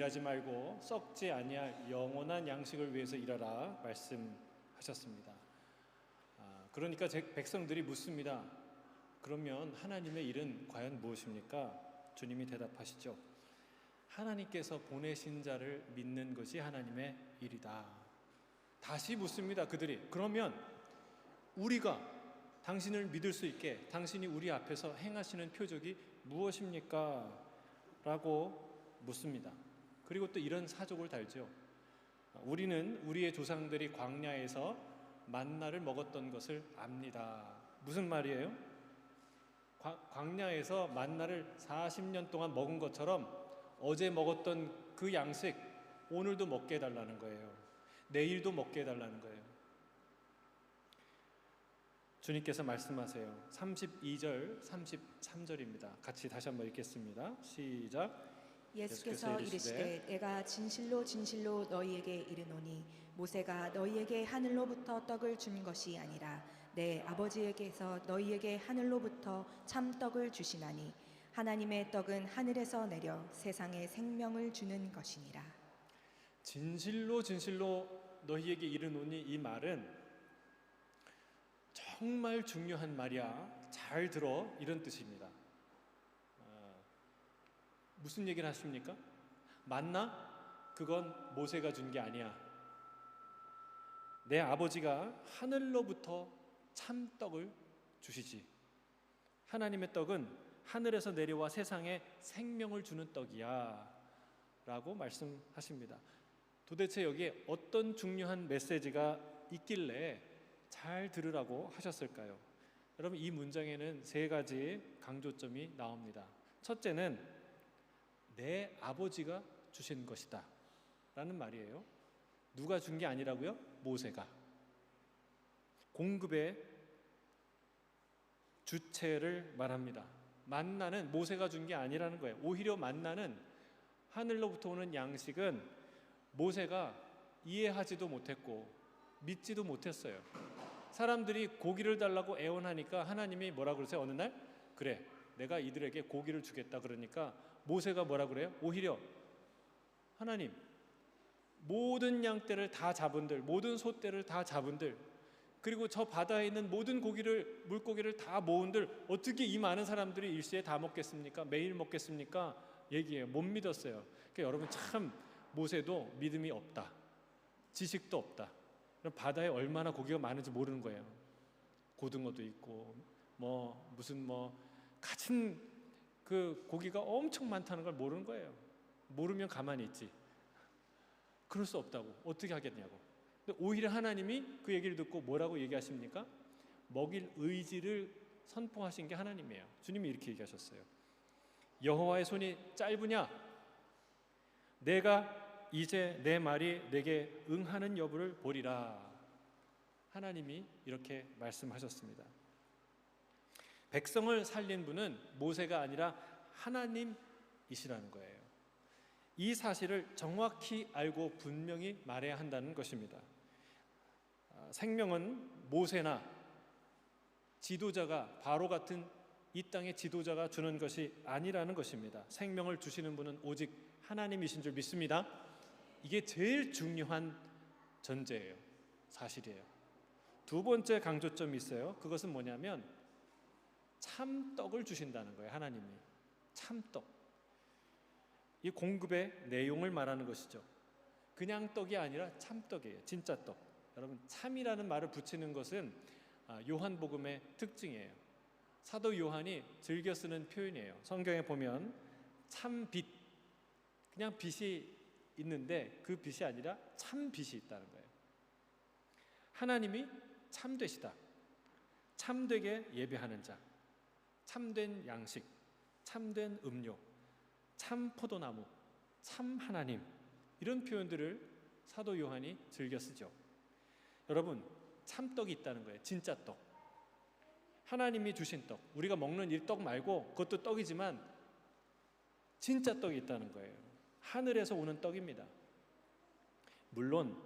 일하지 말고 썩지 아니할 영원한 양식을 위해서 일하라 말씀하셨습니다. 그러니까 제 백성들이 묻습니다. 그러면 하나님의 일은 과연 무엇입니까? 주님이 대답하시죠. 하나님께서 보내신 자를 믿는 것이 하나님의 일이다. 다시 묻습니다. 그들이. 그러면 우리가 당신을 믿을 수 있게 당신이 우리 앞에서 행하시는 표적이 무엇입니까? 라고 묻습니다. 그리고 또 이런 사족을 달죠. 우리는 우리의 조상들이 광야에서 만나를 먹었던 것을 압니다. 무슨 말이에요? 광야에서 만나를 40년 동안 먹은 것처럼 어제 먹었던 그 양식 오늘도 먹게 해달라는 거예요. 내일도 먹게 해달라는 거예요. 주님께서 말씀하세요. 32절, 33절입니다. 같이 다시 한번 읽겠습니다. 시작. 예수께서 이르시되 내가 진실로 진실로 너희에게 이르노니 모세가 너희에게 하늘로부터 떡을 준 것이 아니라 내 아버지에게서 너희에게 하늘로부터 참 떡을 주시나니 하나님의 떡은 하늘에서 내려 세상에 생명을 주는 것이니라. 진실로 진실로 너희에게 이르노니 이 말은 정말 중요한 말이야. 잘 들어. 이런 뜻입니다. 무슨 얘기를 하십니까? 만나? 그건 모세가 준 게 아니야. 내 아버지가 하늘로부터 참떡을 주시지. 하나님의 떡은 하늘에서 내려와 세상에 생명을 주는 떡이야 라고 말씀하십니다. 도대체 여기에 어떤 중요한 메시지가 있길래 잘 들으라고 하셨을까요? 여러분, 이 문장에는 세 가지 강조점이 나옵니다. 첫째는 내 아버지가 주신 것이다 라는 말이에요. 누가 준 게 아니라고요? 모세가. 공급의 주체를 말합니다. 만나는 모세가 준 게 아니라는 거예요. 오히려 만나는 하늘로부터 오는 양식은 모세가 이해하지도 못했고 믿지도 못했어요. 사람들이 고기를 달라고 애원하니까 하나님이 뭐라 그러세요? 어느 날? 그래, 내가 이들에게 고기를 주겠다. 그러니까 모세가 뭐라 그래요? 오히려 하나님, 모든 양떼를 다 잡은들, 모든 소떼를 다 잡은들, 그리고 저 바다에 있는 모든 물고기를 다 모은들 어떻게 이 많은 사람들이 일시에 다 먹겠습니까? 매일 먹겠습니까? 얘기해요. 못 믿었어요. 그러니까 여러분, 참 모세도 믿음이 없다. 지식도 없다. 바다에 얼마나 고기가 많은지 모르는 거예요. 고등어도 있고 무슨 갇힌 그 고기가 엄청 많다는 걸 모르는 거예요. 모르면 가만히 있지. 그럴 수 없다고. 어떻게 하겠냐고. 근데 오히려 하나님이 그 얘기를 듣고 뭐라고 얘기하십니까? 먹일 의지를 선포하신 게 하나님이에요. 주님이 이렇게 얘기하셨어요. 여호와의 손이 짧으냐? 내가 이제 내 말이 내게 응하는 여부를 보리라. 하나님이 이렇게 말씀하셨습니다. 백성을 살린 분은 모세가 아니라 하나님이시라는 거예요. 이 사실을 정확히 알고 분명히 말해야 한다는 것입니다. 생명은 모세나 지도자가, 바로 같은 이 땅의 지도자가 주는 것이 아니라는 것입니다. 생명을 주시는 분은 오직 하나님이신 줄 믿습니다. 이게 제일 중요한 전제예요. 사실이에요. 두 번째 강조점이 있어요. 그것은 뭐냐면 참떡을 주신다는 거예요. 하나님이 참떡. 이 공급의 내용을 말하는 것이죠. 그냥 떡이 아니라 참떡이에요. 진짜 떡. 여러분, 참이라는 말을 붙이는 것은 요한복음의 특징이에요. 사도 요한이 즐겨 쓰는 표현이에요. 성경에 보면 참빛, 그냥 빛이 있는데 그 빛이 아니라 참빛이 있다는 거예요. 하나님이 참되시다. 참되게 예배하는 자, 참된 양식, 참된 음료, 참 포도나무, 참 하나님, 이런 표현들을 사도 요한이 즐겨 쓰죠. 여러분, 참떡이 있다는 거예요. 진짜 떡. 하나님이 주신 떡. 우리가 먹는 이 떡 말고 그것도 떡이지만 진짜 떡이 있다는 거예요. 하늘에서 오는 떡입니다. 물론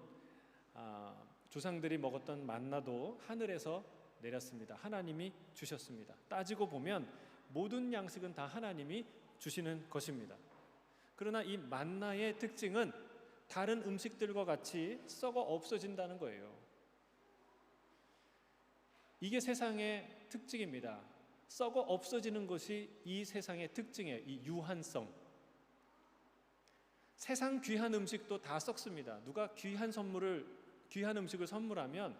조상들이 먹었던 만나도 하늘에서 내렸습니다. 하나님이 주셨습니다. 따지고 보면 모든 양식은 다 하나님이 주시는 것입니다. 그러나 이 만나의 특징은 다른 음식들과 같이 썩어 없어진다는 거예요. 이게 세상의 특징입니다. 썩어 없어지는 것이 이 세상의 특징이에요. 이 유한성. 세상 귀한 음식도 다 썩습니다. 누가 귀한 음식을 선물하면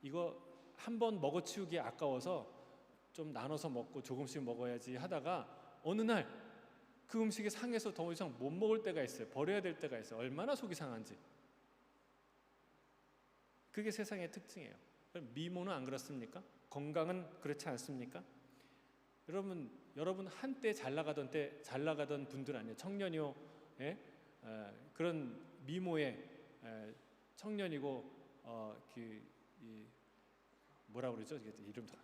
이거 한번 먹어치우기 아까워서 좀 나눠서 먹고 조금씩 먹어야지 하다가 어느 날 그 음식이 상해서 더 이상 못 먹을 때가 있어요. 버려야 될 때가 있어요. 얼마나 속이 상한지. 그게 세상의 특징이에요. 미모는 안 그렇습니까? 건강은 그렇지 않습니까? 여러분 한때 잘 나가던 분들 아니에요. 청년이요, 예? 그런 미모의 청년이고 뭐라 그러죠? 이름도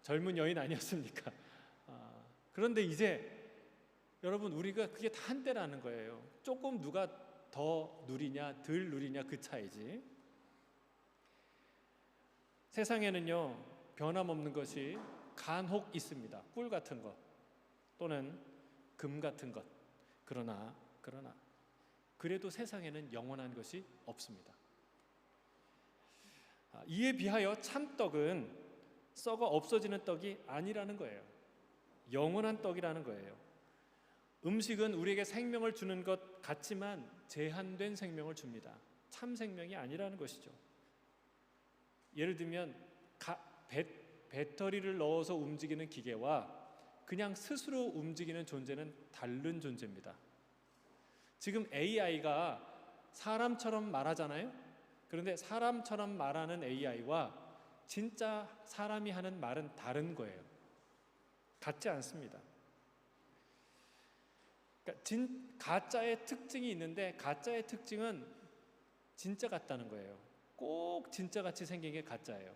젊은 여인 아니었습니까? 그런데 이제 여러분 우리가 그게 다 한때라는 거예요. 조금 누가 더 누리냐 덜 누리냐 그 차이지. 세상에는요 변함없는 것이 간혹 있습니다. 꿀 같은 것 또는 금 같은 것. 그러나 그래도 세상에는 영원한 것이 없습니다. 이에 비하여 참떡은 썩어 없어지는 떡이 아니라는 거예요. 영원한 떡이라는 거예요. 음식은 우리에게 생명을 주는 것 같지만 제한된 생명을 줍니다. 참 생명이 아니라는 것이죠. 예를 들면 배터리를 넣어서 움직이는 기계와 그냥 스스로 움직이는 존재는 다른 존재입니다. 지금 AI가 사람처럼 말하잖아요. 그런데 사람처럼 말하는 AI와 진짜 사람이 하는 말은 다른 거예요. 같지 않습니다. 그러니까 가짜의 특징이 있는데 가짜의 특징은 진짜 같다는 거예요. 꼭 진짜 같이 생긴 게 가짜예요.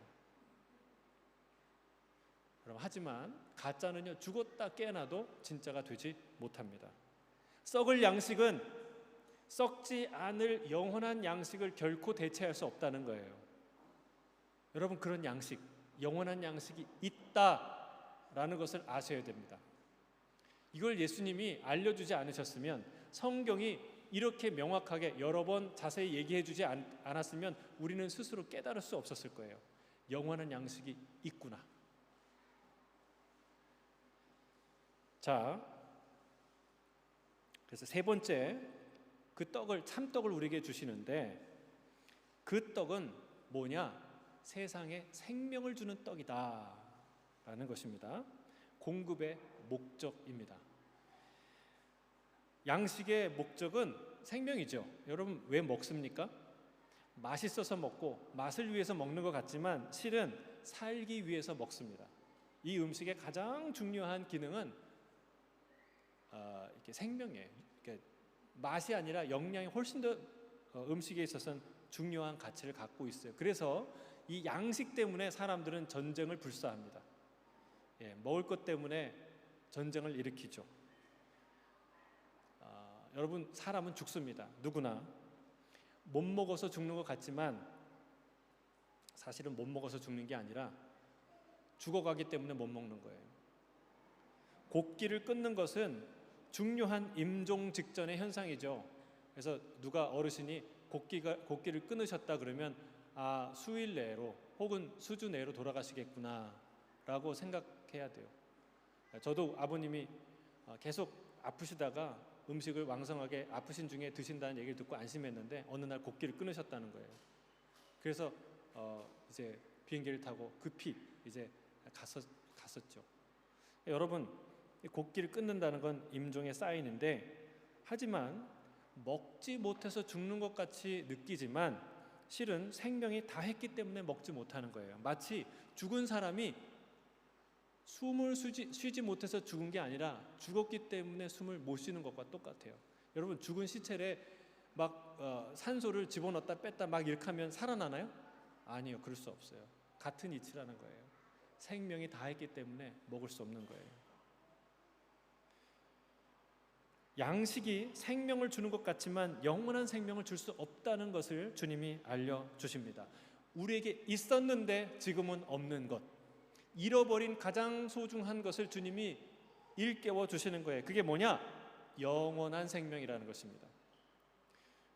하지만 가짜는요 죽었다 깨어나도 진짜가 되지 못합니다. 썩을 양식은 썩지 않을 영원한 양식을 결코 대체할 수 없다는 거예요. 여러분 그런 양식, 영원한 양식이 있다라는 것을 아셔야 됩니다. 이걸 예수님이 알려주지 않으셨으면 성경이 이렇게 명확하게 여러 번 자세히 얘기해 주지 않았으면 우리는 스스로 깨달을 수 없었을 거예요. 영원한 양식이 있구나. 자, 그래서 세 번째 그 참떡을 우리에게 주시는데 그 떡은 뭐냐? 세상에 생명을 주는 떡이다 라는 것입니다. 공급의 목적입니다. 양식의 목적은 생명이죠. 여러분 왜 먹습니까? 맛있어서 먹고 맛을 위해서 먹는 것 같지만 실은 살기 위해서 먹습니다. 이 음식의 가장 중요한 기능은 이렇게 생명이에요. 그러니까 맛이 아니라 영양이 훨씬 더 음식에 있어서는 중요한 가치를 갖고 있어요. 그래서 이 양식 때문에 사람들은 전쟁을 불사합니다. 먹을 것 때문에 전쟁을 일으키죠. 여러분 사람은 죽습니다. 누구나 못 먹어서 죽는 것 같지만 사실은 못 먹어서 죽는 게 아니라 죽어가기 때문에 못 먹는 거예요. 곡기를 끊는 것은 중요한 임종 직전의 현상이죠. 그래서 누가 어르신이 곡기를 끊으셨다 그러면 수일 내로 혹은 수주 내로 돌아가시겠구나라고 생각해야 돼요. 저도 아버님이 계속 아프시다가 음식을 왕성하게 아프신 중에 드신다는 얘기를 듣고 안심했는데 어느 날 곡기를 끊으셨다는 거예요. 그래서 이제 비행기를 타고 급히 이제 갔었죠. 여러분 곡기를 끊는다는 건 임종의 사인인데 하지만 먹지 못해서 죽는 것 같이 느끼지만 실은 생명이 다 했기 때문에 먹지 못하는 거예요. 마치 죽은 사람이 숨을 쉬지 못해서 죽은 게 아니라 죽었기 때문에 숨을 못 쉬는 것과 똑같아요. 여러분 죽은 시체에 막 산소를 집어넣었다 뺐다 막 이렇게 하면 살아나나요? 아니요, 그럴 수 없어요. 같은 이치라는 거예요. 생명이 다 했기 때문에 먹을 수 없는 거예요. 양식이 생명을 주는 것 같지만 영원한 생명을 줄 수 없다는 것을 주님이 알려주십니다. 우리에게 있었는데 지금은 없는 것, 잃어버린 가장 소중한 것을 주님이 일깨워 주시는 거예요. 그게 뭐냐? 영원한 생명이라는 것입니다.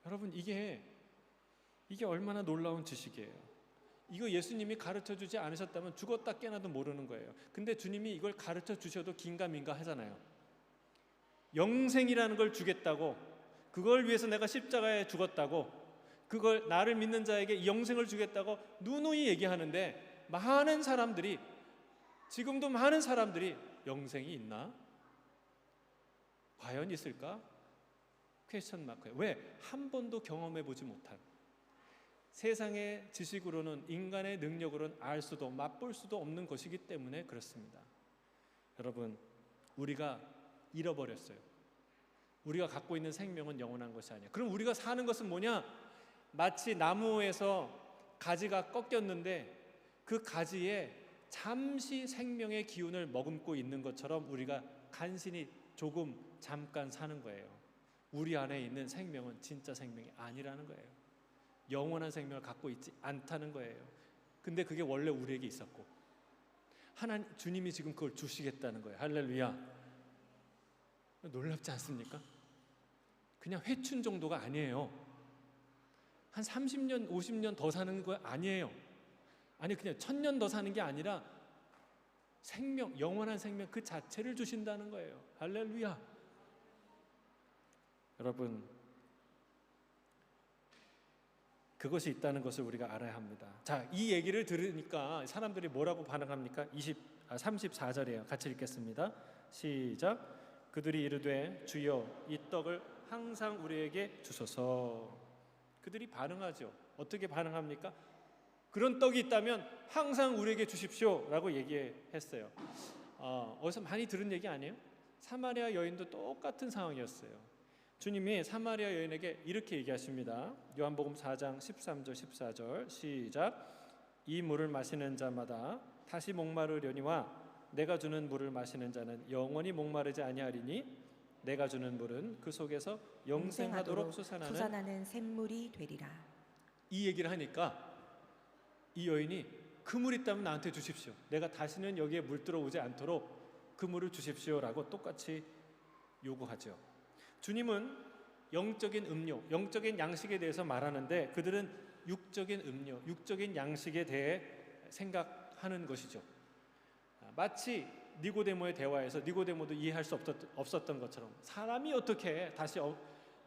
여러분, 이게 얼마나 놀라운 지식이에요. 이거 예수님이 가르쳐 주지 않으셨다면 죽었다 깨나도 모르는 거예요. 근데 주님이 이걸 가르쳐 주셔도 긴가민가 하잖아요. 영생이라는 걸 주겠다고, 그걸 위해서 내가 십자가에 죽었다고, 그걸 나를 믿는 자에게 이 영생을 주겠다고 누누이 얘기하는데, 지금도 많은 사람들이 영생이 있나? 과연 있을까? 퀘스천 마크예요. 왜? 한 번도 경험해 보지 못한, 세상의 지식으로는, 인간의 능력으로는 알 수도 맛볼 수도 없는 것이기 때문에 그렇습니다. 여러분, 우리가 잃어버렸어요. 우리가 갖고 있는 생명은 영원한 것이 아니야. 그럼 우리가 사는 것은 뭐냐? 마치 나무에서 가지가 꺾였는데 그 가지에 잠시 생명의 기운을 머금고 있는 것처럼 우리가 간신히 조금 잠깐 사는 거예요. 우리 안에 있는 생명은 진짜 생명이 아니라는 거예요. 영원한 생명을 갖고 있지 않다는 거예요. 근데 그게 원래 우리에게 있었고, 주님이 지금 그걸 주시겠다는 거예요. 할렐루야. 놀랍지 않습니까? 그냥 회춘 정도가 아니에요. 한 30년, 50년 더 사는 거 아니에요. 아니, 그냥 1000년 더 사는 게 아니라 생명, 영원한 생명 그 자체를 주신다는 거예요. 할렐루야. 여러분, 그것이 있다는 것을 우리가 알아야 합니다. 자, 이 얘기를 들으니까 사람들이 뭐라고 반응합니까? 34절이에요. 같이 읽겠습니다. 시작. 그들이 이르되 주여 이 떡을 항상 우리에게 주소서. 그들이 반응하죠. 어떻게 반응합니까? 그런 떡이 있다면 항상 우리에게 주십시오 라고 얘기했어요. 어디서 많이 들은 얘기 아니에요? 사마리아 여인도 똑같은 상황이었어요. 주님이 사마리아 여인에게 이렇게 얘기하십니다. 요한복음 4장 13절 14절 시작. 이 물을 마시는 자마다 다시 목마르려니와 내가 주는 물을 마시는 자는 영원히 목마르지 아니하리니 내가 주는 물은 그 속에서 영생하도록 솟아나는 샘물이 되리라. 이 얘기를 하니까 이 여인이 그 물 있다면 나한테 주십시오. 내가 다시는 여기에 물 들어오지 않도록 그 물을 주십시오라고 똑같이 요구하죠. 주님은 영적인 음료, 영적인 양식에 대해서 말하는데 그들은 육적인 음료, 육적인 양식에 대해 생각하는 것이죠. 마치 니고데모의 대화에서 니고데모도 이해할 수 없었던 것처럼 사람이 어떻게 다시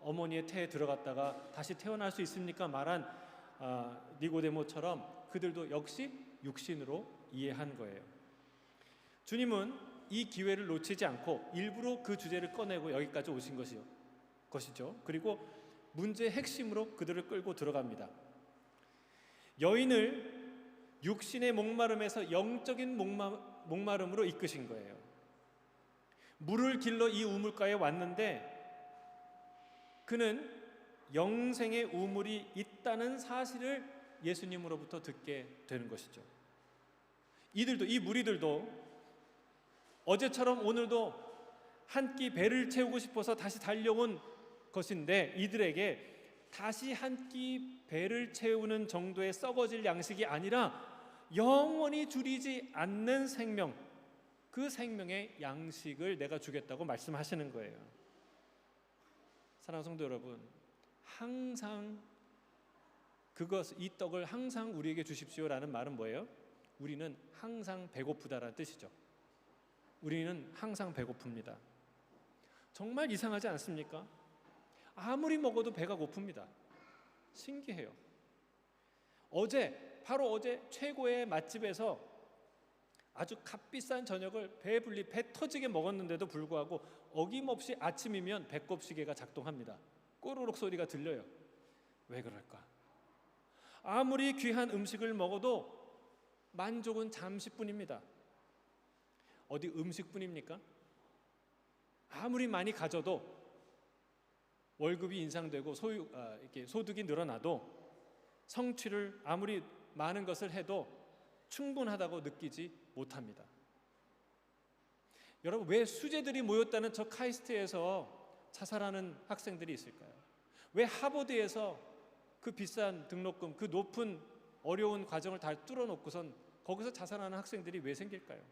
어머니의 태에 들어갔다가 다시 태어날 수 있습니까? 말한 니고데모처럼 그들도 역시 육신으로 이해한 거예요. 주님은 이 기회를 놓치지 않고 일부러 그 주제를 꺼내고 여기까지 오신 것이죠. 그리고 문제의 핵심으로 그들을 끌고 들어갑니다. 여인을 육신의 목마름에서 영적인 목마름으로 이끄신 거예요. 물을 길러 이 우물가에 왔는데 그는 영생의 우물이 있다는 사실을 예수님으로부터 듣게 되는 것이죠. 이 무리들도 어제처럼 오늘도 한 끼 배를 채우고 싶어서 다시 달려온 것인데 이들에게 다시 한 끼 배를 채우는 정도의 썩어질 양식이 아니라 영원히 줄이지 않는 생명, 그 생명의 양식을 내가 주겠다고 말씀하시는 거예요. 사랑하는 성도 여러분, 항상 이 떡을 항상 우리에게 주십시오라는 말은 뭐예요? 우리는 항상 배고프다라는 뜻이죠. 우리는 항상 배고픕니다. 정말 이상하지 않습니까? 아무리 먹어도 배가 고픕니다. 신기해요. 바로 어제 최고의 맛집에서 아주 값비싼 저녁을 배 터지게 먹었는데도 불구하고 어김없이 아침이면 배꼽시계가 작동합니다. 꼬르륵 소리가 들려요. 왜 그럴까? 아무리 귀한 음식을 먹어도 만족은 잠시뿐입니다. 어디 음식뿐입니까? 아무리 많이 가져도 월급이 인상되고 이렇게 소득이 늘어나도 성취를 아무리 많은 것을 해도 충분하다고 느끼지 못합니다. 여러분, 왜 수재들이 모였다는 저 카이스트에서 자살하는 학생들이 있을까요? 왜 하버드에서 그 비싼 등록금, 그 높은 어려운 과정을 다 뚫어놓고선 거기서 자살하는 학생들이 왜 생길까요?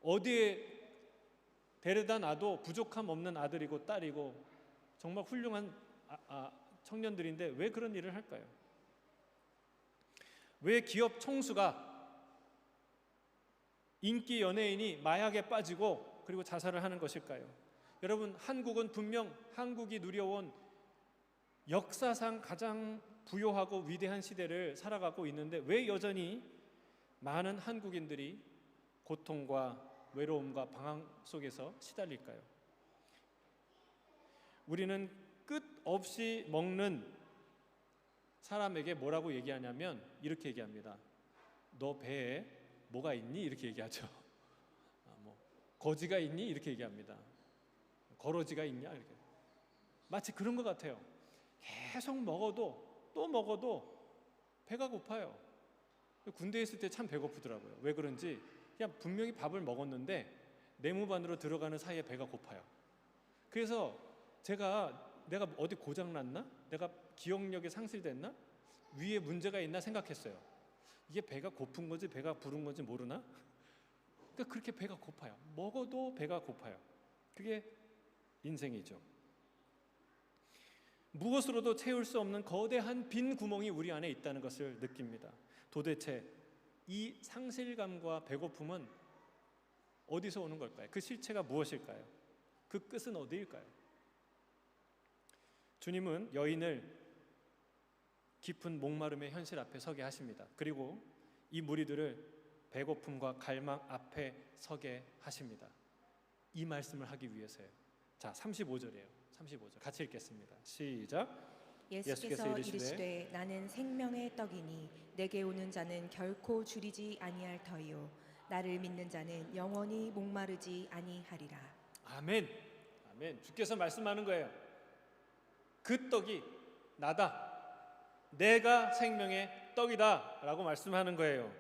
어디에 데려다 놔도 부족함 없는 아들이고 딸이고 정말 훌륭한 청년들인데 왜 그런 일을 할까요? 왜 기업 총수가 인기 연예인이 마약에 빠지고 그리고 자살을 하는 것일까요? 여러분, 한국은 분명 한국이 누려온 역사상 가장 부요하고 위대한 시대를 살아가고 있는데 왜 여전히 많은 한국인들이 고통과 외로움과 방황 속에서 시달릴까요? 우리는 끝없이 먹는 사람에게 뭐라고 얘기하냐면 이렇게 얘기합니다. 너 배에 뭐가 있니? 이렇게 얘기하죠. 거지가 있니? 이렇게 얘기합니다. 거러지가 있냐? 이렇게. 마치 그런 것 같아요. 계속 먹어도 또 먹어도 배가 고파요. 군대에 있을 때 참 배고프더라고요. 왜 그런지 그냥 분명히 밥을 먹었는데 내무반으로 들어가는 사이에 배가 고파요. 그래서 내가 어디 고장났나? 내가 기억력이 상실됐나? 위에 문제가 있나 생각했어요. 이게 배가 고픈 건지 배가 부른 건지 모르나? 그러니까 그렇게 배가 고파요. 먹어도 배가 고파요. 그게 인생이죠. 무엇으로도 채울 수 없는 거대한 빈 구멍이 우리 안에 있다는 것을 느낍니다. 도대체 이 상실감과 배고픔은 어디서 오는 걸까요? 그 실체가 무엇일까요? 그 끝은 어디일까요? 주님은 여인을 깊은 목마름의 현실 앞에 서게 하십니다. 그리고 이 무리들을 배고픔과 갈망 앞에 서게 하십니다. 이 말씀을 하기 위해서요. 자, 35절이에요. 35절 같이 읽겠습니다. 시작. 예수께서 이르시되 나는 생명의 떡이니 내게 오는 자는 결코 줄이지 아니할 터이요 나를 믿는 자는 영원히 목마르지 아니하리라. 아멘. 아멘. 주께서 말씀하는 거예요. 그 떡이 나다. 내가 생명의 떡이다 라고 말씀하는 거예요.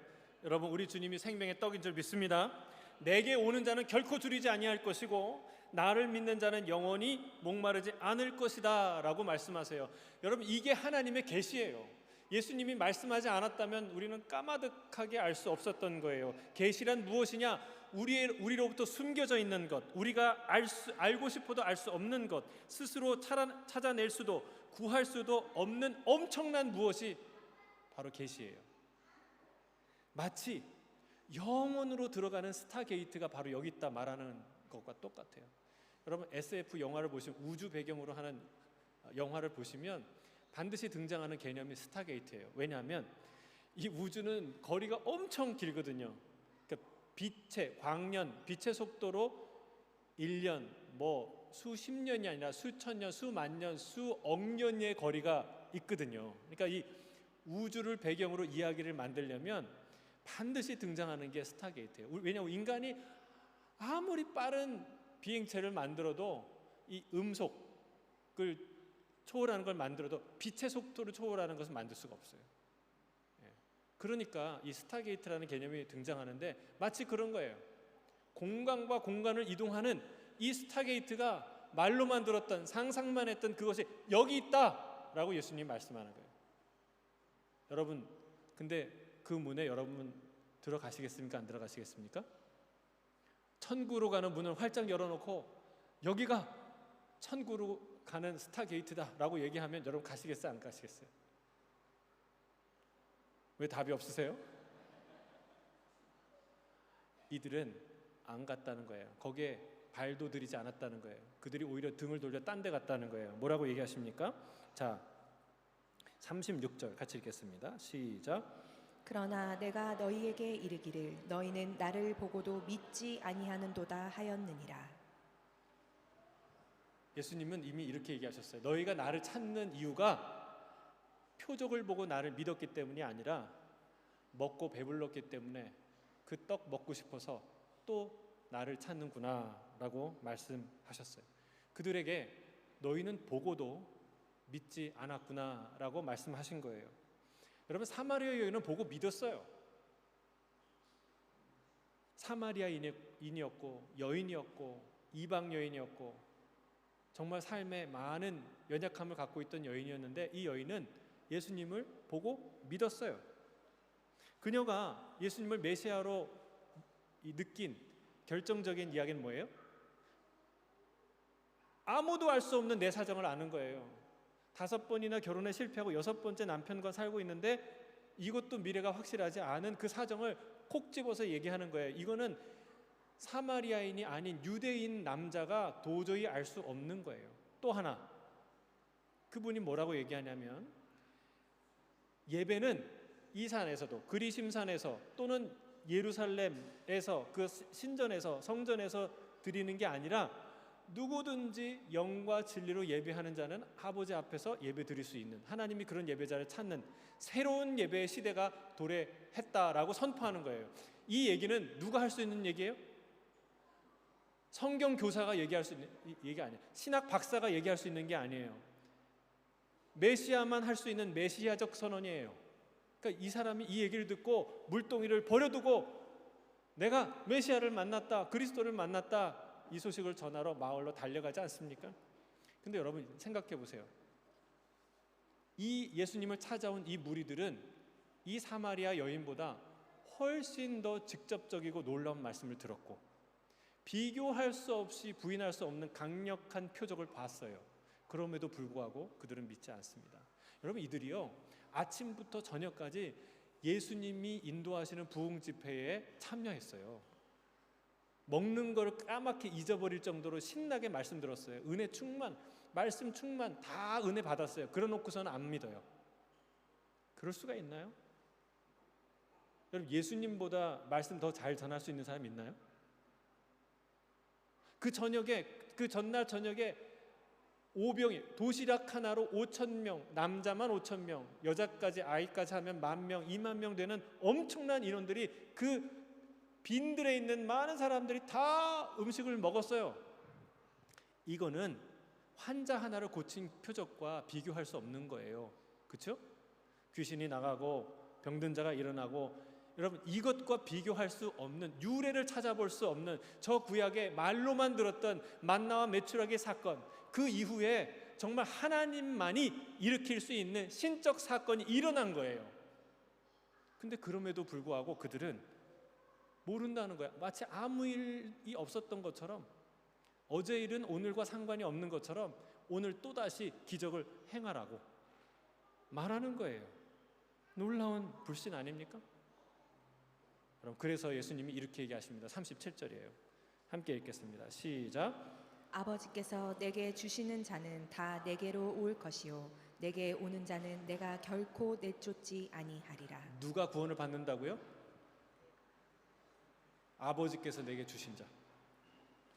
여러분, 우리 주님이 생명의 떡인 줄 믿습니다. 내게 오는 자는 결코 줄이지 아니할 것이고 나를 믿는 자는 영원히 목마르지 않을 것이다 라고 말씀하세요. 여러분, 이게 하나님의 계시예요. 예수님이 말씀하지 않았다면 우리는 까마득하게 알 수 없었던 거예요. 계시란 무엇이냐? 우리로부터 숨겨져 있는 것, 우리가 알고 싶어도 알 수 없는 것, 스스로 찾아낼 수도 구할 수도 없는 엄청난 무엇이 바로 계시예요. 마치 영원으로 들어가는 스타게이트가 바로 여기 있다 말하는 것과 똑같아요. 여러분, SF 영화를 보시면 우주 배경으로 하는 영화를 보시면 반드시 등장하는 개념이 스타게이트예요. 왜냐하면 이 우주는 거리가 엄청 길거든요. 그러니까 빛의 속도로 1년, 수십 년이 아니라 수천 년, 수만 년, 수억 년의 거리가 있거든요. 그러니까 이 우주를 배경으로 이야기를 만들려면 반드시 등장하는 게 스타게이트예요. 왜냐하면 인간이 아무리 빠른 비행체를 만들어도 이 음속을 초월하는 걸 만들어도 빛의 속도를 초월하는 것을 만들 수가 없어요. 그러니까 이 스타게이트라는 개념이 등장하는데 마치 그런 거예요. 공간과 공간을 이동하는 이 스타게이트가 말로만 들었던, 상상만 했던 그것이 여기 있다라고 예수님이 말씀하는 거예요. 여러분, 근데 그 문에 여러분 들어가시겠습니까? 안 들어가시겠습니까? 천국으로 가는 문을 활짝 열어놓고 여기가 천국으로 가는 스타게이트다라고 얘기하면 여러분 가시겠어요? 안 가시겠어요? 왜 답이 없으세요? 이들은 안 갔다는 거예요. 거기에 발도 들이지 않았다는 거예요. 그들이 오히려 등을 돌려 딴 데 갔다는 거예요. 뭐라고 얘기하십니까? 자, 36절 같이 읽겠습니다. 시작. 그러나 내가 너희에게 이르기를 너희는 나를 보고도 믿지 아니하는도다 하였느니라. 예수님은 이미 이렇게 얘기하셨어요. 너희가 나를 찾는 이유가 표적을 보고 나를 믿었기 때문이 아니라 먹고 배불렀기 때문에 그 떡 먹고 싶어서 또 나를 찾는구나 라고 말씀하셨어요. 그들에게 너희는 보고도 믿지 않았구나 라고 말씀하신 거예요. 여러분, 사마리아 여인은 보고 믿었어요. 사마리아인이었고 여인이었고 이방 여인이었고 정말 삶에 많은 연약함을 갖고 있던 여인이었는데 이 여인은 예수님을 보고 믿었어요. 그녀가 예수님을 메시아로 느낀 결정적인 이야기는 뭐예요? 아무도 알 수 없는 내 사정을 아는 거예요. 5번이나 결혼에 실패하고 6번째 남편과 살고 있는데 이것도 미래가 확실하지 않은 그 사정을 콕 집어서 얘기하는 거예요. 이거는 사마리아인이 아닌 유대인 남자가 도저히 알 수 없는 거예요. 또 하나, 그분이 뭐라고 얘기하냐면 예배는 이 산에서도 그리심산에서 또는 예루살렘에서 그 신전에서 성전에서 드리는 게 아니라 누구든지 영과 진리로 예배하는 자는 아버지 앞에서 예배 드릴 수 있는, 하나님이 그런 예배자를 찾는 새로운 예배의 시대가 도래했다라고 선포하는 거예요. 이 얘기는 누가 할 수 있는 얘기예요? 성경 교사가 얘기할 수 있는 얘기 아니에요. 신학 박사가 얘기할 수 있는 게 아니에요. 메시아만 할 수 있는 메시아적 선언이에요. 그러니까 이 사람이 이 얘기를 듣고 물동이를 버려두고 내가 메시아를 만났다, 그리스도를 만났다, 이 소식을 전하러 마을로 달려가지 않습니까? 근데 여러분 생각해 보세요. 이 예수님을 찾아온 이 무리들은 이 사마리아 여인보다 훨씬 더 직접적이고 놀라운 말씀을 들었고 비교할 수 없이 부인할 수 없는 강력한 표적을 봤어요. 그럼에도 불구하고 그들은 믿지 않습니다. 여러분, 이들이요 아침부터 저녁까지 예수님이 인도하시는 부흥 집회에 참여했어요. 먹는 걸 까맣게 잊어버릴 정도로 신나게 말씀 들었어요. 은혜 충만, 말씀 충만, 다 은혜 받았어요. 그러놓고서는 안 믿어요. 그럴 수가 있나요? 여러분, 예수님보다 말씀 더 잘 전할 수 있는 사람 있나요? 그 전날 저녁에 오병이 도시락 하나로 5,000명, 남자만 5,000명, 여자까지 아이까지 하면 10,000명, 20,000명 되는 엄청난 인원들이 그 빈들에 있는 많은 사람들이 다 음식을 먹었어요. 이거는 환자 하나를 고친 표적과 비교할 수 없는 거예요. 그렇죠? 귀신이 나가고 병든 자가 일어나고, 여러분 이것과 비교할 수 없는, 유래를 찾아볼 수 없는 저 구약의 말로만 들었던 만나와 메추라기 사건, 그 이후에 정말 하나님만이 일으킬 수 있는 신적 사건이 일어난 거예요. 근데 그럼에도 불구하고 그들은 모른다는 거야. 마치 아무 일이 없었던 것처럼, 어제 일은 오늘과 상관이 없는 것처럼 오늘 또다시 기적을 행하라고 말하는 거예요. 놀라운 불신 아닙니까? 그럼 그래서 예수님이 이렇게 얘기하십니다. 37절이에요. 함께 읽겠습니다. 시작. 아버지께서 내게 주시는 자는 다 내게로 올 것이요 내게 오는 자는 내가 결코 내쫓지 아니하리라. 누가 구원을 받는다고요? 아버지께서 내게 주신 자.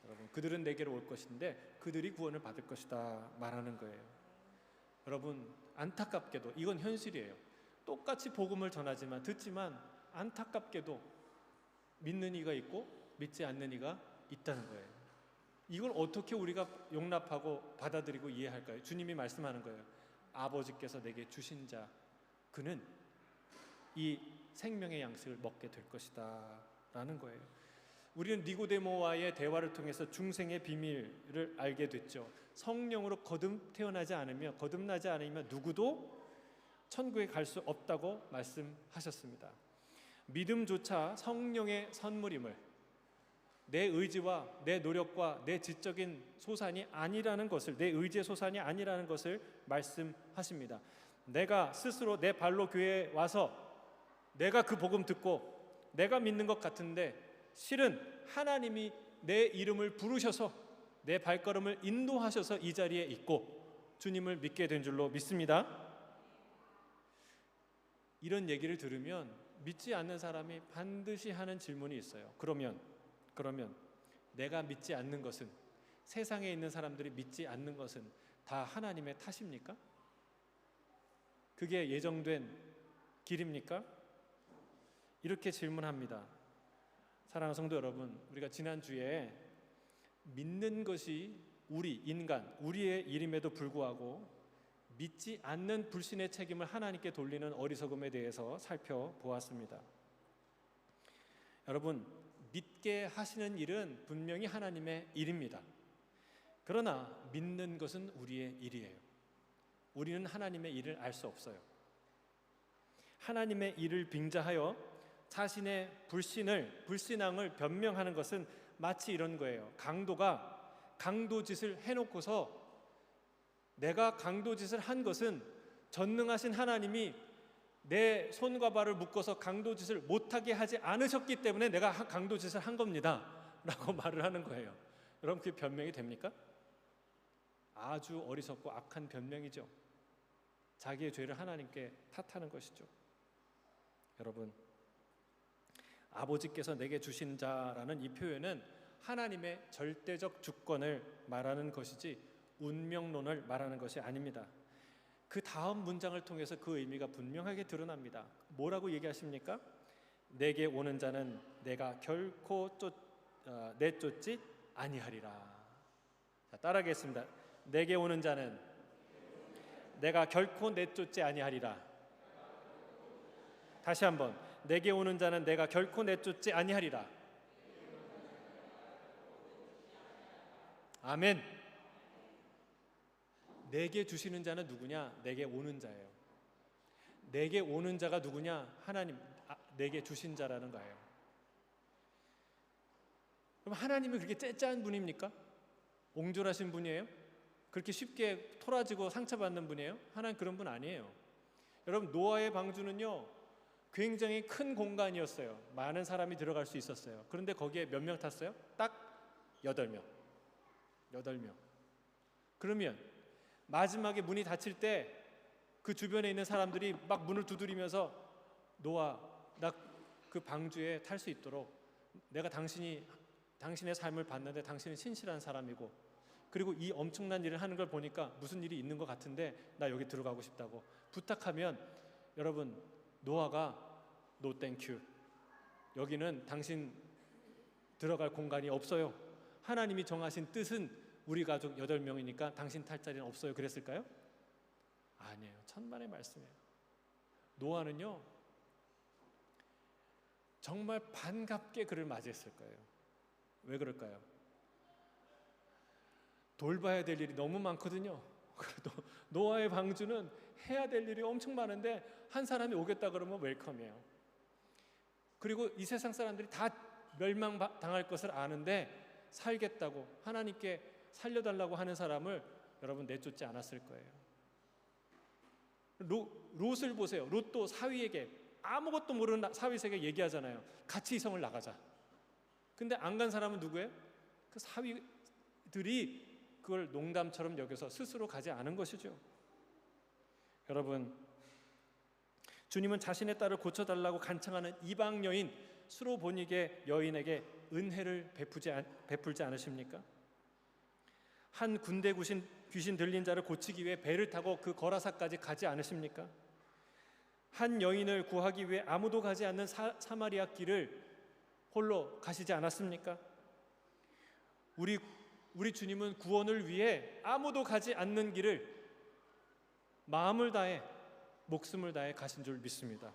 여러분, 그들은 내게로 올 것인데 그들이 구원을 받을 것이다 말하는 거예요. 여러분, 안타깝게도 이건 현실이에요. 똑같이 복음을 전하지만 듣지만 안타깝게도 믿는 이가 있고 믿지 않는 이가 있다는 거예요. 이걸 어떻게 우리가 용납하고 받아들이고 이해할까요? 주님이 말씀하는 거예요. 아버지께서 내게 주신 자, 그는 이 생명의 양식을 먹게 될 것이다 라는 거예요. 우리는 니고데모와의 대화를 통해서 중생의 비밀을 알게 됐죠. 성령으로 거듭나지 않으면 누구도 천국에 갈 수 없다고 말씀하셨습니다. 믿음조차 성령의 선물임을, 내 의지와 내 노력과 내 지적인 소산이 아니라는 것을, 내 의지의 소산이 아니라는 것을 말씀하십니다. 내가 스스로 내 발로 교회에 와서 내가 그 복음 듣고 내가 믿는 것 같은데 실은 하나님이 내 이름을 부르셔서 내 발걸음을 인도하셔서 이 자리에 있고 주님을 믿게 된 줄로 믿습니다. 이런 얘기를 들으면 믿지 않는 사람이 반드시 하는 질문이 있어요. 그러면 내가 믿지 않는 것은, 세상에 있는 사람들이 믿지 않는 것은 다 하나님의 탓입니까? 그게 예정된 길입니까? 이렇게 질문합니다. 사랑하는 성도 여러분, 우리가 지난주에 믿는 것이 우리의 일임에도 불구하고 믿지 않는 불신의 책임을 하나님께 돌리는 어리석음에 대해서 살펴보았습니다. 여러분, 믿게 하시는 일은 분명히 하나님의 일입니다. 그러나 믿는 것은 우리의 일이에요. 우리는 하나님의 일을 알 수 없어요. 하나님의 일을 빙자하여 자신의 불신앙을 변명하는 것은 마치 이런 거예요. 강도가 강도짓을 해놓고서 내가 강도짓을 한 것은 전능하신 하나님이 내 손과 발을 묶어서 강도짓을 못하게 하지 않으셨기 때문에 내가 강도짓을 한 겁니다 라고 말을 하는 거예요. 여러분, 그게 변명이 됩니까? 아주 어리석고 악한 변명이죠. 자기의 죄를 하나님께 탓하는 것이죠. 여러분, 아버지께서 내게 주신 자라는 이 표현은 하나님의 절대적 주권을 말하는 것이지 운명론을 말하는 것이 아닙니다. 그 다음 문장을 통해서 그 의미가 분명하게 드러납니다. 뭐라고 얘기하십니까? 내게 오는 자는 내가 결코 내쫓지 아니하리라. 자, 따라하겠습니다. 내게 오는 자는 내가 결코 내쫓지 아니하리라. 다시 한번, 내게 오는 자는 내가 결코 내쫓지 아니하리라. 아멘. 내게 주시는 자는 누구냐? 내게 오는 자예요. 내게 오는 자가 누구냐? 하나님, 내게 주신 자라는 거예요. 그럼 하나님은 그렇게 째짜한 분입니까? 옹졸하신 분이에요? 그렇게 쉽게 토라지고 상처받는 분이에요? 하나님 그런 분 아니에요. 여러분, 노아의 방주는요 굉장히 큰 공간이었어요. 많은 사람이 들어갈 수 있었어요. 그런데 거기에 몇 명 탔어요? 딱 8명. 그러면 마지막에 문이 닫힐 때 그 주변에 있는 사람들이 막 문을 두드리면서 노아, 나 그 방주에 탈 수 있도록, 내가 당신의 삶을 봤는데 당신은 신실한 사람이고, 그리고 이 엄청난 일을 하는 걸 보니까 무슨 일이 있는 것 같은데 나 여기 들어가고 싶다고 부탁하면, 여러분, 노아가 노 땡큐, 여기는 당신 들어갈 공간이 없어요. 하나님이 정하신 뜻은 우리 가족 8명이니까 당신 탈 자리는 없어요. 그랬을까요? 아니에요. 천만의 말씀이에요. 노아는요 정말 반갑게 그를 맞이했을 거예요. 왜 그럴까요? 돌봐야 될 일이 너무 많거든요. 그래도 노아의 방주는 해야 될 일이 엄청 많은데 한 사람이 오겠다 그러면 웰컴이에요. 그리고 이 세상 사람들이 다 멸망당할 것을 아는데 살겠다고 하나님께 살려달라고 하는 사람을 여러분 내쫓지 않았을 거예요. 롯을 보세요. 롯도 사위에게, 아무것도 모르는 사위에게 얘기하잖아요. 같이 이성을 나가자. 근데 안 간 사람은 누구예요? 그 사위들이 그걸 농담처럼 여겨서 스스로 가지 않은 것이죠. 여러분, 주님은 자신의 딸을 고쳐달라고 간청하는 이방 여인 수로보니게 여인에게 은혜를 베풀지 않으십니까? 한 군대 귀신 들린 자를 고치기 위해 배를 타고 그 거라사까지 가지 않으십니까? 한 여인을 구하기 위해 아무도 가지 않는 사마리아 길을 홀로 가시지 않았습니까? 우리 주님은 구원을 위해 아무도 가지 않는 길을 마음을 다해, 목숨을 다해 가신 줄 믿습니다.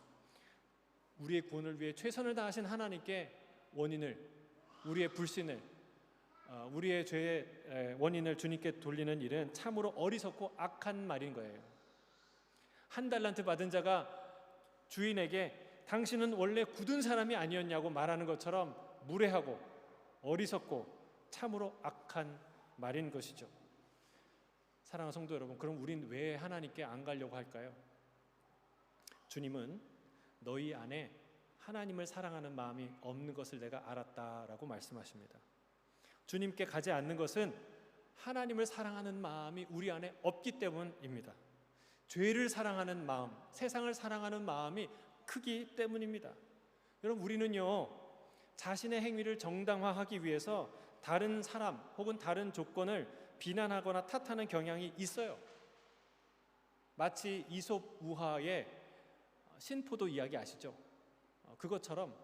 우리의 구원을 위해 최선을 다하신 하나님께 우리의 불신을, 우리의 죄의 원인을 주님께 돌리는 일은 참으로 어리석고 악한 말인 거예요. 한 달란트 받은 자가 주인에게 당신은 원래 굳은 사람이 아니었냐고 말하는 것처럼 무례하고 어리석고 참으로 악한 말인 것이죠. 사랑하는 성도 여러분, 그럼 우린 왜 하나님께 안 가려고 할까요? 주님은 너희 안에 하나님을 사랑하는 마음이 없는 것을 내가 알았다라고 말씀하십니다. 주님께 가지 않는 것은 하나님을 사랑하는 마음이 우리 안에 없기 때문입니다. 죄를 사랑하는 마음, 세상을 사랑하는 마음이 크기 때문입니다. 여러분, 우리는요 자신의 행위를 정당화하기 위해서 다른 사람 혹은 다른 조건을 비난하거나 탓하는 경향이 있어요. 마치 이솝 우화의 신포도 이야기 아시죠? 그것처럼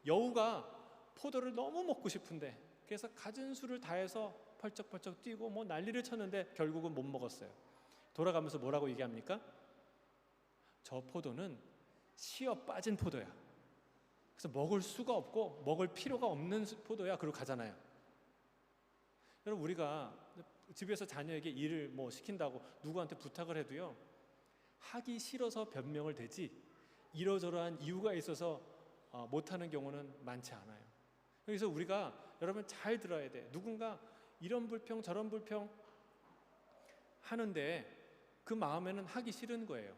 여우가 포도를 너무 먹고 싶은데 그래서 갖은 수를 다해서 펄쩍펄쩍 뛰고 뭐 난리를 쳤는데 결국은 못 먹었어요. 돌아가면서 뭐라고 얘기합니까? 저 포도는 씨어 빠진 포도야. 그래서 먹을 수가 없고 먹을 필요가 없는 포도야. 그러고 가잖아요. 여러분, 우리가 집에서 자녀에게 일을 뭐 시킨다고 누구한테 부탁을 해도요 하기 싫어서 변명을 대지 이러저러한 이유가 있어서 못하는 경우는 많지 않아요. 그래서 우리가, 여러분 잘 들어야 돼. 누군가 이런 불평 저런 불평 하는데 그 마음에는 하기 싫은 거예요.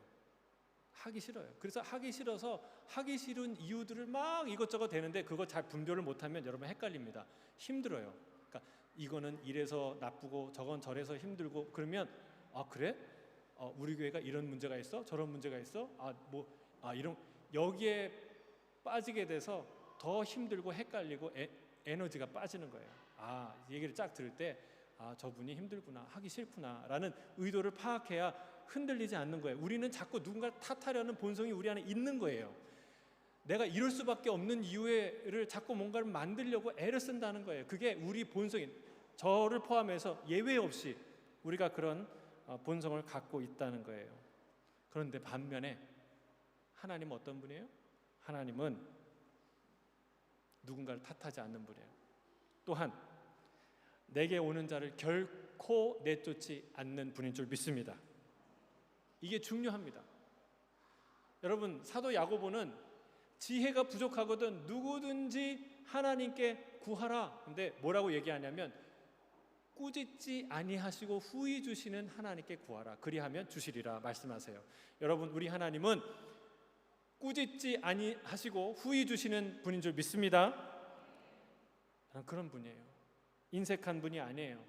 하기 싫어요. 그래서 하기 싫어서 하기 싫은 이유들을 막 이것저것 대는데 그거 잘 분별을 못하면 여러분 헷갈립니다. 힘들어요. 그러니까 이거는 이래서 나쁘고 저건 저래서 힘들고 그러면 아 그래? 우리 교회가 이런 문제가 있어? 저런 문제가 있어? 이런 여기에 빠지게 돼서 더 힘들고 헷갈리고 에너지가 빠지는 거예요. 얘기를 쫙 들을 때 저분이 힘들구나, 하기 싫구나라는 의도를 파악해야 흔들리지 않는 거예요. 우리는 자꾸 누군가를 탓하려는 본성이 우리 안에 있는 거예요. 내가 이럴 수밖에 없는 이유를 자꾸 뭔가를 만들려고 애를 쓴다는 거예요. 그게 우리 본성인, 저를 포함해서 예외 없이 우리가 그런 본성을 갖고 있다는 거예요. 그런데 반면에 하나님은 어떤 분이에요? 하나님은 누군가를 탓하지 않는 분이에요. 또한 내게 오는 자를 결코 내쫓지 않는 분인 줄 믿습니다. 이게 중요합니다. 여러분, 사도 야고보는 지혜가 부족하거든 누구든지 하나님께 구하라. 근데 뭐라고 얘기하냐면 꾸짖지 아니하시고 후히 주시는 하나님께 구하라. 그리하면 주시리라 말씀하세요. 여러분, 우리 하나님은 꾸짖지 아니하시고 후히 주시는 분인 줄 믿습니다. 그런 분이에요. 인색한 분이 아니에요.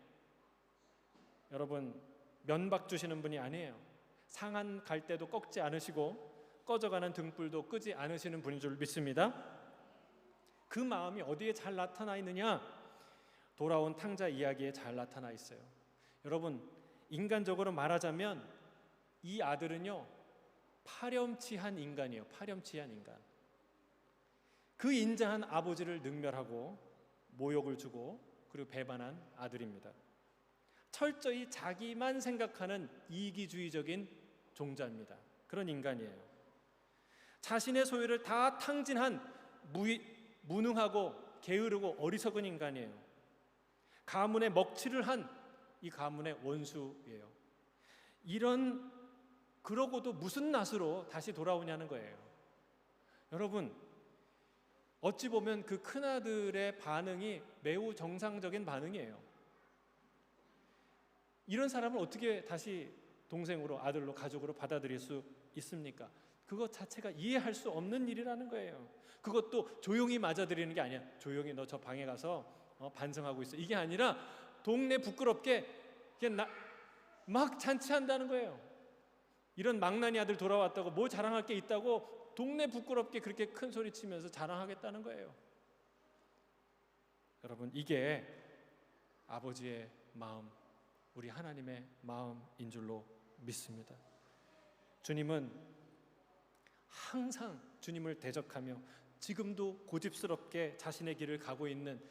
여러분, 면박 주시는 분이 아니에요. 상한 갈대도 꺾지 않으시고 꺼져가는 등불도 끄지 않으시는 분인 줄 믿습니다. 그 마음이 어디에 잘 나타나 있느냐? 돌아온 탕자 이야기에 잘 나타나 있어요. 여러분, 인간적으로 말하자면 이 아들은요 파렴치한 인간이에요. 파렴치한 인간. 그 인자한 아버지를 능멸하고 모욕을 주고 그리고 배반한 아들입니다. 철저히 자기만 생각하는 이기주의적인 종자입니다. 그런 인간이에요. 자신의 소유를 다 탕진한 무능하고 게으르고 어리석은 인간이에요. 가문의 먹칠을 한 이 가문의 원수예요. 그러고도 무슨 낯으로 다시 돌아오냐는 거예요. 여러분, 어찌 보면 그 큰아들의 반응이 매우 정상적인 반응이에요. 이런 사람을 어떻게 다시 동생으로, 아들로, 가족으로 받아들일 수 있습니까? 그것 자체가 이해할 수 없는 일이라는 거예요. 그것도 조용히 맞아들이는 게 아니야. 조용히 너 저 방에 가서 반성하고 있어. 이게 아니라 동네 부끄럽게 그냥 막 잔치한다는 거예요. 이런 망나니 아들 돌아왔다고 뭐 자랑할 게 있다고 동네 부끄럽게 그렇게 큰 소리 치면서 자랑하겠다는 거예요. 여러분, 이게 아버지의 마음, 우리 하나님의 마음인 줄로 믿습니다. 주님은 항상 주님을 대적하며 지금도 고집스럽게 자신의 길을 가고 있는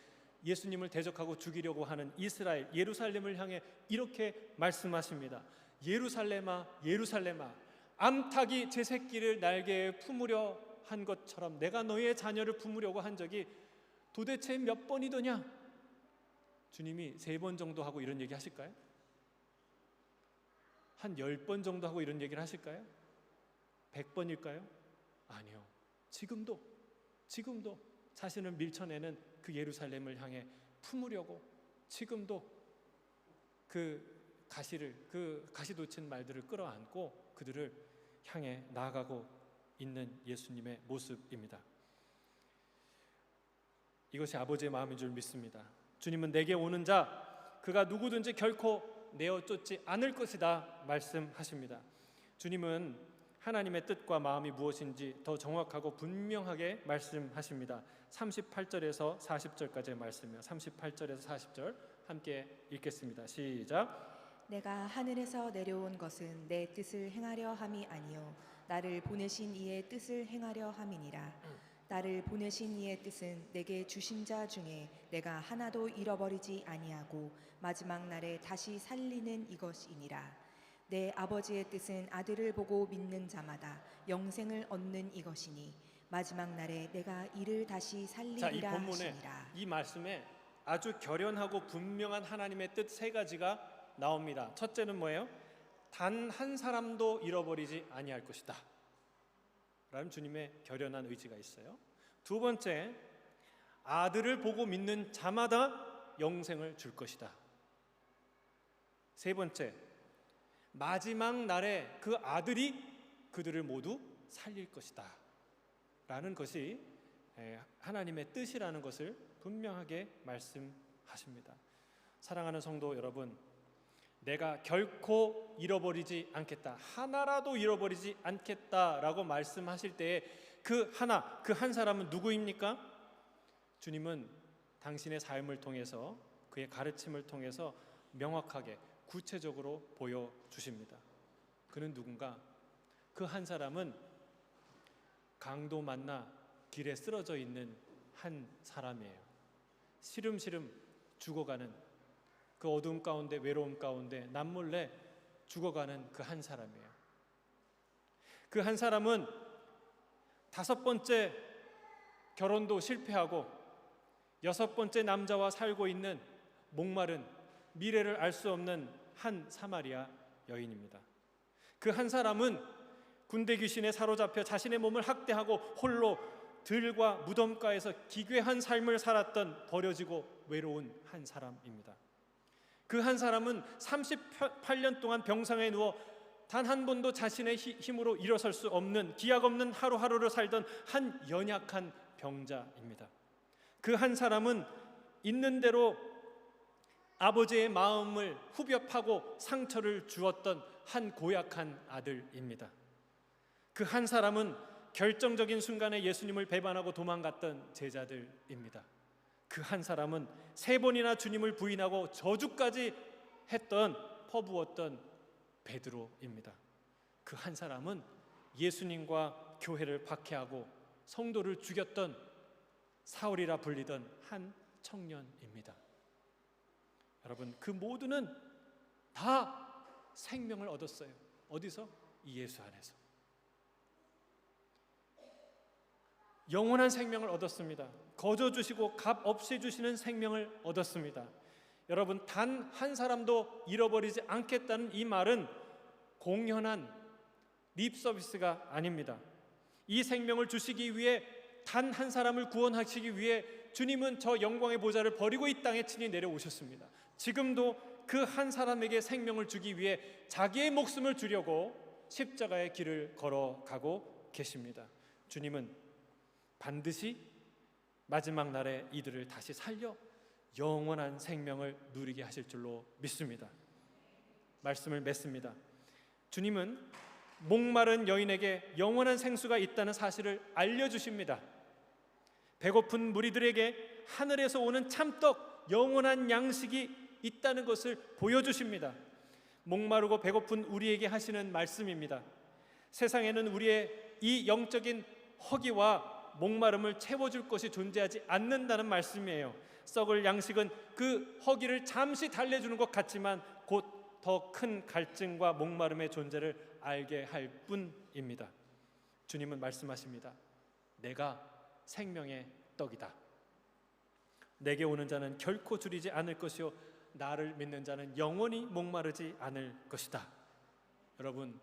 예수님을 대적하고 죽이려고 하는 이스라엘, 예루살렘을 향해 이렇게 말씀하십니다. 예루살렘아, 예루살렘아, 암탉이 제 새끼를 날개에 품으려 한 것처럼 내가 너희의 자녀를 품으려고 한 적이 도대체 몇 번이더냐? 주님이 3번 정도 하고 이런 얘기 하실까요? 한 10번 정도 하고 이런 얘기를 하실까요? 100번일까요? 아니요. 지금도 자신을 밀쳐내는 그 예루살렘을 향해 품으려고 지금도 그 가시 돋친 말들을 끌어안고 그들을 향해 나아가고 있는 예수님의 모습입니다. 이것이 아버지의 마음인 줄 믿습니다. 주님은 내게 오는 자 그가 누구든지 결코 내어 쫓지 않을 것이다 말씀하십니다. 주님은 하나님의 뜻과 마음이 무엇인지 더 정확하고 분명하게 말씀하십니다. 38절에서 40절까지의 말씀이요. 38절에서 40절 함께 읽겠습니다. 시작. 내가 하늘에서 내려온 것은 내 뜻을 행하려 함이 아니요 나를 보내신 이의 뜻을 행하려 함이니라. 나를 보내신 이의 뜻은 내게 주신 자 중에 내가 하나도 잃어버리지 아니하고 마지막 날에 다시 살리는 이것이니라. 내 아버지의 뜻은 아들을 보고 믿는 자마다 영생을 얻는 이것이니 마지막 날에 내가 이를 다시 살리리라. 이 본문에 하시니라. 이 말씀에 아주 결연하고 분명한 하나님의 뜻 3가지가 나옵니다. 첫째는 뭐예요? 단 한 사람도 잃어버리지 아니할 것이다 라는 주님의 결연한 의지가 있어요. 두 번째, 아들을 보고 믿는 자마다 영생을 줄 것이다 세 번째, 마지막 날에 그 아들이 그들을 모두 살릴 것이다 라는 것이 하나님의 뜻이라는 것을 분명하게 말씀하십니다. 사랑하는 성도 여러분, 내가 결코 잃어버리지 않겠다, 하나라도 잃어버리지 않겠다라고 말씀하실 때에 그 하나, 그 한 사람은 누구입니까? 주님은 당신의 삶을 통해서, 그의 가르침을 통해서 명확하게 구체적으로 보여주십니다. 그는 누군가? 그 한 사람은 강도 만나 길에 쓰러져 있는 한 사람이에요. 시름시름 죽어가는, 그 어두움 가운데, 외로움 가운데 남몰래 죽어가는 그 한 사람이에요. 그 한 사람은 5번째 결혼도 실패하고 6번째 남자와 살고 있는 목마른, 미래를 알 수 없는 한 사마리아 여인입니다. 그 한 사람은 군대 귀신에 사로잡혀 자신의 몸을 학대하고 홀로 들과 무덤가에서 기괴한 삶을 살았던 버려지고 외로운 한 사람입니다. 그 한 사람은 38년 동안 병상에 누워 단 한 번도 자신의 힘으로 일어설 수 없는, 기약 없는 하루하루를 살던 한 연약한 병자입니다. 그 한 사람은 있는 대로 아버지의 마음을 후벼 파고 상처를 주었던 한 고약한 아들입니다. 그 한 사람은 결정적인 순간에 예수님을 배반하고 도망갔던 제자들입니다. 그 한 사람은 3번이나 주님을 부인하고 저주까지 퍼부었던 베드로입니다. 그 한 사람은 예수님과 교회를 박해하고 성도를 죽였던 사울이라 불리던 한 청년입니다. 여러분, 그 모두는 다 생명을 얻었어요. 어디서? 이 예수 안에서. 영원한 생명을 얻었습니다. 거저 주시고 값 없이 주시는 생명을 얻었습니다. 여러분, 단 한 사람도 잃어버리지 않겠다는 이 말은 공연한 립 서비스가 아닙니다. 이 생명을 주시기 위해, 단 한 사람을 구원하시기 위해 주님은 저 영광의 보좌를 버리고 이 땅에 친히 내려오셨습니다. 지금도 그 한 사람에게 생명을 주기 위해 자기의 목숨을 주려고 십자가의 길을 걸어가고 계십니다. 주님은 반드시 마지막 날에 이들을 다시 살려 영원한 생명을 누리게 하실 줄로 믿습니다. 말씀을 맺습니다. 주님은 목마른 여인에게 영원한 생수가 있다는 사실을 알려주십니다. 배고픈 무리들에게 하늘에서 오는 참떡, 영원한 양식이 있다는 것을 보여주십니다. 목마르고 배고픈 우리에게 하시는 말씀입니다. 세상에는 우리의 이 영적인 허기와 목마름을 채워줄 것이 존재하지 않는다는 말씀이에요. 썩을 양식은 그 허기를 잠시 달래주는 것 같지만 곧 더 큰 갈증과 목마름의 존재를 알게 할 뿐입니다. 주님은 말씀하십니다. 내가 생명의 떡이다. 내게 오는 자는 결코 줄이지 않을 것이요 나를 믿는 자는 영원히 목마르지 않을 것이다. 여러분,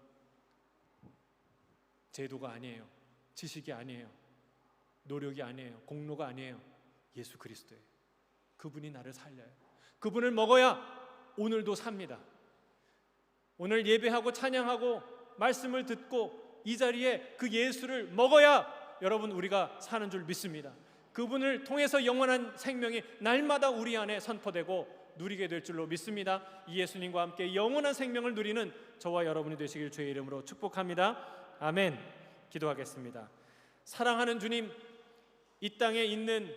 제도가 아니에요. 지식이 아니에요. 노력이 아니에요. 공로가 아니에요. 예수 그리스도예요. 그분이 나를 살려요. 그분을 먹어야 오늘도 삽니다. 오늘 예배하고 찬양하고 말씀을 듣고 이 자리에 그 예수를 먹어야 여러분 우리가 사는 줄 믿습니다. 그분을 통해서 영원한 생명이 날마다 우리 안에 선포되고 누리게 될 줄로 믿습니다. 이 예수님과 함께 영원한 생명을 누리는 저와 여러분이 되시길 주의 이름으로 축복합니다. 아멘. 기도하겠습니다. 사랑하는 주님, 이 땅에 있는